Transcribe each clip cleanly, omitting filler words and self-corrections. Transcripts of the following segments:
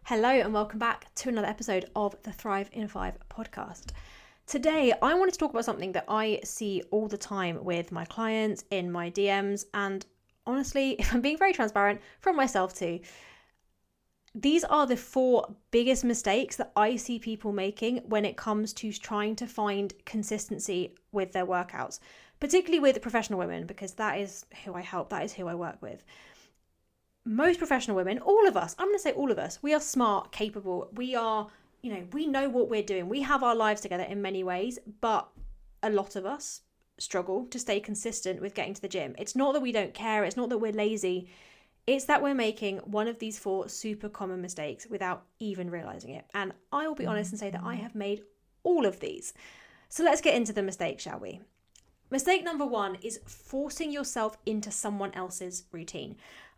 Hello and welcome back to another episode of the Thrive in 5 podcast. Today, I wanted to talk about something that I see all the time with my clients, in my DMs, and honestly, if I'm being very transparent, from myself too. These are the 4 biggest mistakes that I see people making when it comes to trying to find consistency with their workouts, particularly with professional women, because that is who I help, that is who I work with. Most professional women, all of us, I'm going to say all of us, we are smart, capable, we know what we're doing. We have our lives together in many ways, but a lot of us struggle to stay consistent with getting to the gym. It's not that we don't care, it's not that we're lazy, it's that we're making one of these 4 super common mistakes without even realizing it. And I will be honest and say that I have made all of these. So let's get into the mistakes, shall we? Mistake number 1 is forcing yourself into someone else's routine.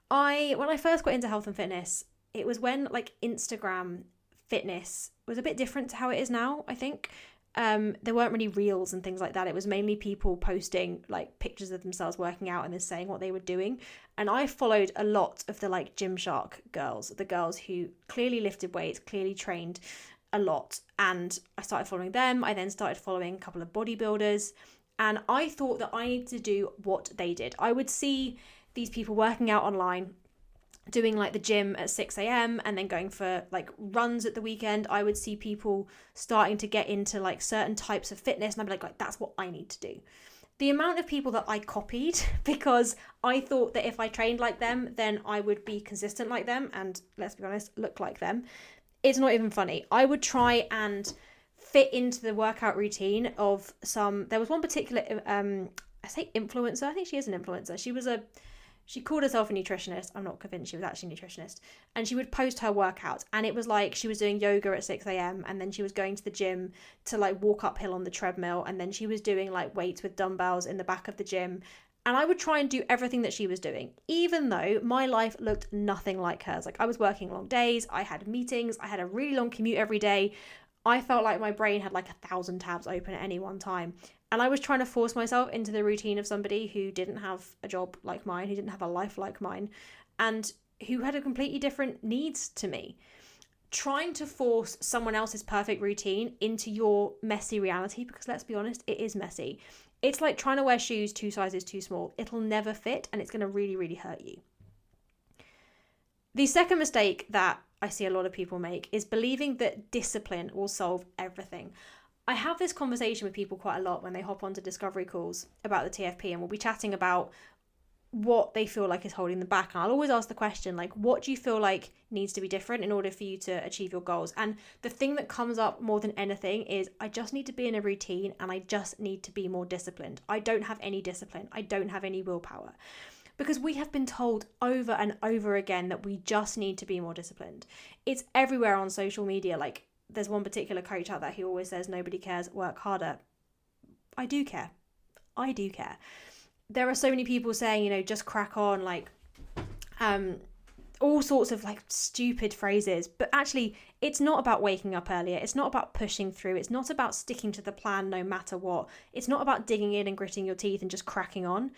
When I first got into health and fitness, it was when Instagram fitness was a bit different to how it is now, I think. There weren't really reels and things like that. It was mainly people posting pictures of themselves working out and then saying what they were doing. And I followed a lot of the Gymshark girls, the girls who clearly lifted weights, clearly trained a lot. And I started following them. I then started following a couple of bodybuilders. And I thought that I needed to do what they did. I would see these people working out online, doing the gym at 6 a.m. and then going for runs at the weekend. I would see people starting to get into certain types of fitness, and I'd be like, that's what I need to do. The amount of people that I copied because I thought that if I trained like them, then I would be consistent like them and, let's be honest, look like them. It's not even funny. I would try and fit into the workout routine of there was one particular, I say influencer, I think she is an influencer. She called herself a nutritionist. I'm not convinced she was actually a nutritionist. And she would post her workouts. And it was she was doing yoga at 6 a.m. And then she was going to the gym to walk uphill on the treadmill. And then she was doing weights with dumbbells in the back of the gym. And I would try and do everything that she was doing, even though my life looked nothing like hers. I was working long days. I had meetings. I had a really long commute every day. I felt like my brain had 1,000 tabs open at any one time. And I was trying to force myself into the routine of somebody who didn't have a job like mine, who didn't have a life like mine, and who had a completely different needs to me. Trying to force someone else's perfect routine into your messy reality, because let's be honest, it is messy. It's like trying to wear shoes 2 sizes too small. It'll never fit and it's going to really, really hurt you. The second mistake that I see a lot of people make is believing that discipline will solve everything. I have this conversation with people quite a lot when they hop onto discovery calls about the TFP, and we'll be chatting about what they feel like is holding them back. And I'll always ask the question, what do you feel like needs to be different in order for you to achieve your goals? And the thing that comes up more than anything is I just need to be in a routine and I just need to be more disciplined. I don't have any discipline. I don't have any willpower. Because we have been told over and over again that we just need to be more disciplined. It's everywhere on social media. There's one particular coach out there who always says, nobody cares, work harder. I do care. I do care. There are so many people saying, just crack on, all sorts of stupid phrases. But actually, it's not about waking up earlier. It's not about pushing through. It's not about sticking to the plan no matter what. It's not about digging in and gritting your teeth and just cracking on.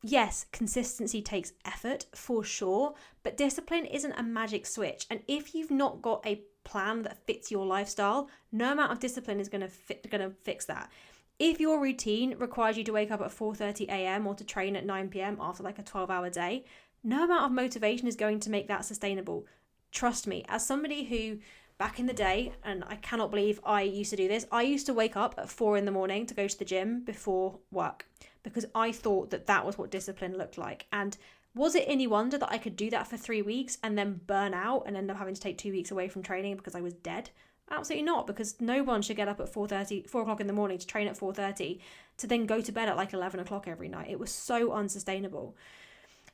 Yes, consistency takes effort for sure, but discipline isn't a magic switch. And if you've not got a plan that fits your lifestyle, no amount of discipline is going to fix that. If your routine requires you to wake up at 4:30 a.m. or to train at 9 p.m. after a 12-hour day, no amount of motivation is going to make that sustainable. Trust me, as somebody who back in the day, and I cannot believe I used to do this, I used to wake up at 4 a.m. to go to the gym before work because I thought that was what discipline looked like. And was it any wonder that I could do that for 3 weeks and then burn out and end up having to take 2 weeks away from training because I was dead? Absolutely not, because no one should get up at 4 o'clock in the morning to train at 4:30 to then go to bed at 11 o'clock every night. It was so unsustainable.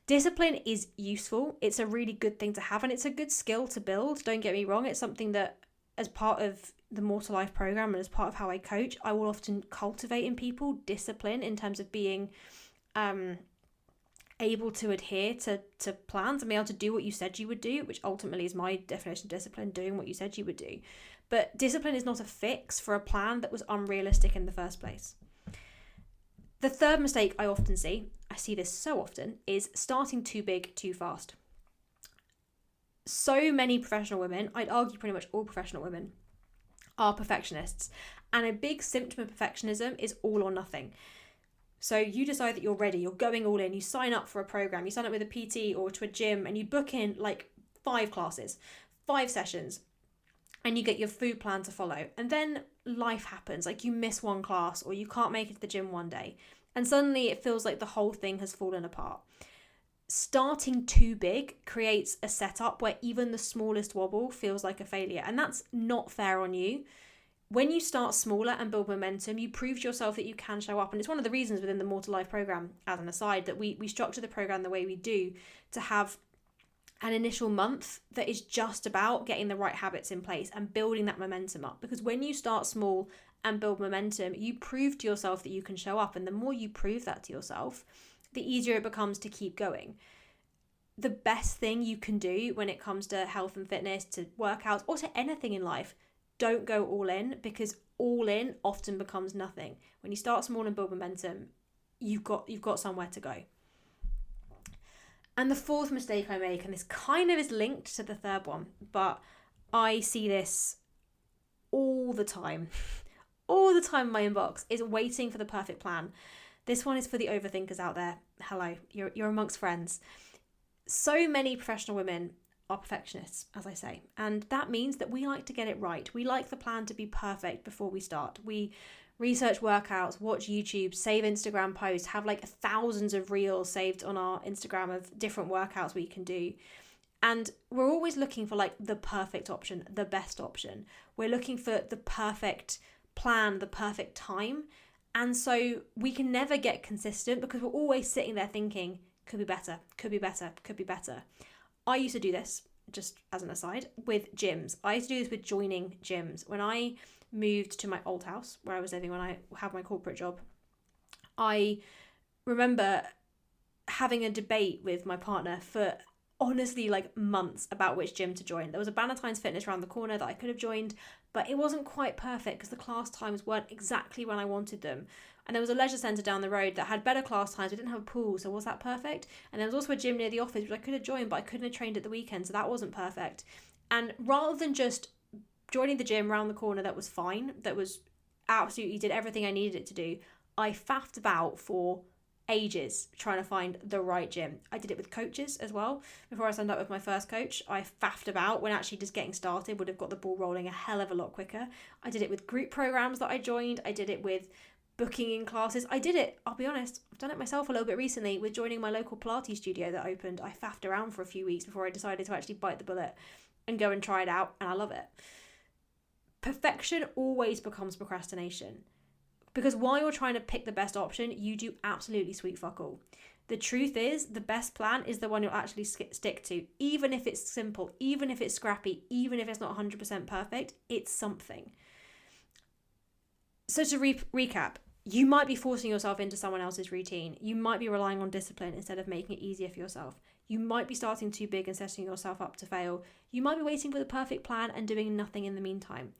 Discipline is useful. It's a really good thing to have, and it's a good skill to build. Don't get me wrong. It's something that, as part of the More to Life program and as part of how I coach, I will often cultivate in people discipline in terms of being able to adhere to plans and be able to do what you said you would do, which ultimately is my definition of discipline, doing what you said you would do. But discipline is not a fix for a plan that was unrealistic in the first place. The third mistake I often see, I see this so often, is starting too big too fast. So many professional women, I'd argue pretty much all professional women, are perfectionists. And a big symptom of perfectionism is all or nothing. So you decide that you're ready, you're going all in, you sign up for a program, you sign up with a PT or to a gym, and you book in like 5 classes, 5 sessions, and you get your food plan to follow. And then life happens, like you miss one class or you can't make it to the gym one day. And suddenly it feels like the whole thing has fallen apart. Starting too big creates a setup where even the smallest wobble feels like a failure. And that's not fair on you. When you start smaller and build momentum, you prove to yourself that you can show up. And it's one of the reasons within the More to Life program, as an aside, that we structure the program the way we do, to have an initial month that is just about getting the right habits in place and building that momentum up. Because when you start small and build momentum, you prove to yourself that you can show up. And the more you prove that to yourself, the easier it becomes to keep going. The best thing you can do when it comes to health and fitness, to workouts, or to anything in life, don't go all in, because all in often becomes nothing. When you start small and build momentum, you've got somewhere to go. And the fourth mistake I make, and this kind of is linked to the third one, but I see this all the time in my inbox, is waiting for the perfect plan. This one is for the overthinkers out there. Hello, you're amongst friends. So many professional women are perfectionists, as I say, and that means that we like to get it right. We like the plan to be perfect before we start. We research workouts, watch YouTube, save Instagram posts, have like thousands of reels saved on our Instagram of different workouts we can do. And we're always looking for like the perfect option, the best option. We're looking for the perfect plan, the perfect time. And so we can never get consistent because we're always sitting there thinking, could be better, could be better, could be better. I used to do this, just as an aside, with gyms. I used to do this with joining gyms. When I moved to my old house where I was living when I had my corporate job, I remember having a debate with my partner for honestly like months about which gym to join. There was a Bannatyne's Fitness around the corner that I could have joined, but it wasn't quite perfect because the class times weren't exactly when I wanted them. And there was a leisure centre down the road that had better class times. We didn't have a pool, so was that perfect? And there was also a gym near the office which I could have joined, but I couldn't have trained at the weekend, so that wasn't perfect. And rather than just joining the gym around the corner that was fine, that was absolutely did everything I needed it to do, I faffed about for ages trying to find the right gym. I did it with coaches as well. Before I signed up with my first coach, I faffed about when actually just getting started would have got the ball rolling a hell of a lot quicker. I did it with group programs that I joined. I did it with booking in classes. I did it, I'll be honest, I've done it myself a little bit recently with joining my local Pilates studio that opened. I faffed around for a few weeks before I decided to actually bite the bullet and go and try it out, and I love it. Perfection always becomes procrastination. Because while you're trying to pick the best option, you do absolutely sweet fuck all. The truth is, the best plan is the one you'll actually stick to. Even if it's simple, even if it's scrappy, even if it's not 100% perfect, it's something. So to recap, you might be forcing yourself into someone else's routine. You might be relying on discipline instead of making it easier for yourself. You might be starting too big and setting yourself up to fail. You might be waiting for the perfect plan and doing nothing in the meantime.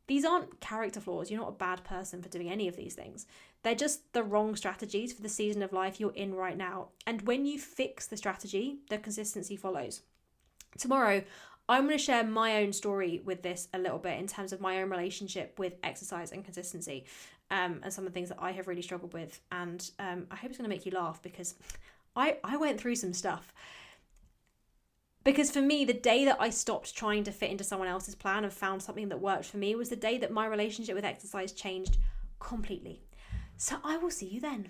These aren't character flaws. You're not a bad person for doing any of these things. They're just the wrong strategies for the season of life you're in right now. And when you fix the strategy, the consistency follows. Tomorrow, I'm going to share my own story with this a little bit in terms of my own relationship with exercise and consistency, and some of the things that I have really struggled with. And I hope it's going to make you laugh, because I went through some stuff. Because for me, the day that I stopped trying to fit into someone else's plan and found something that worked for me was the day that my relationship with exercise changed completely. So I will see you then.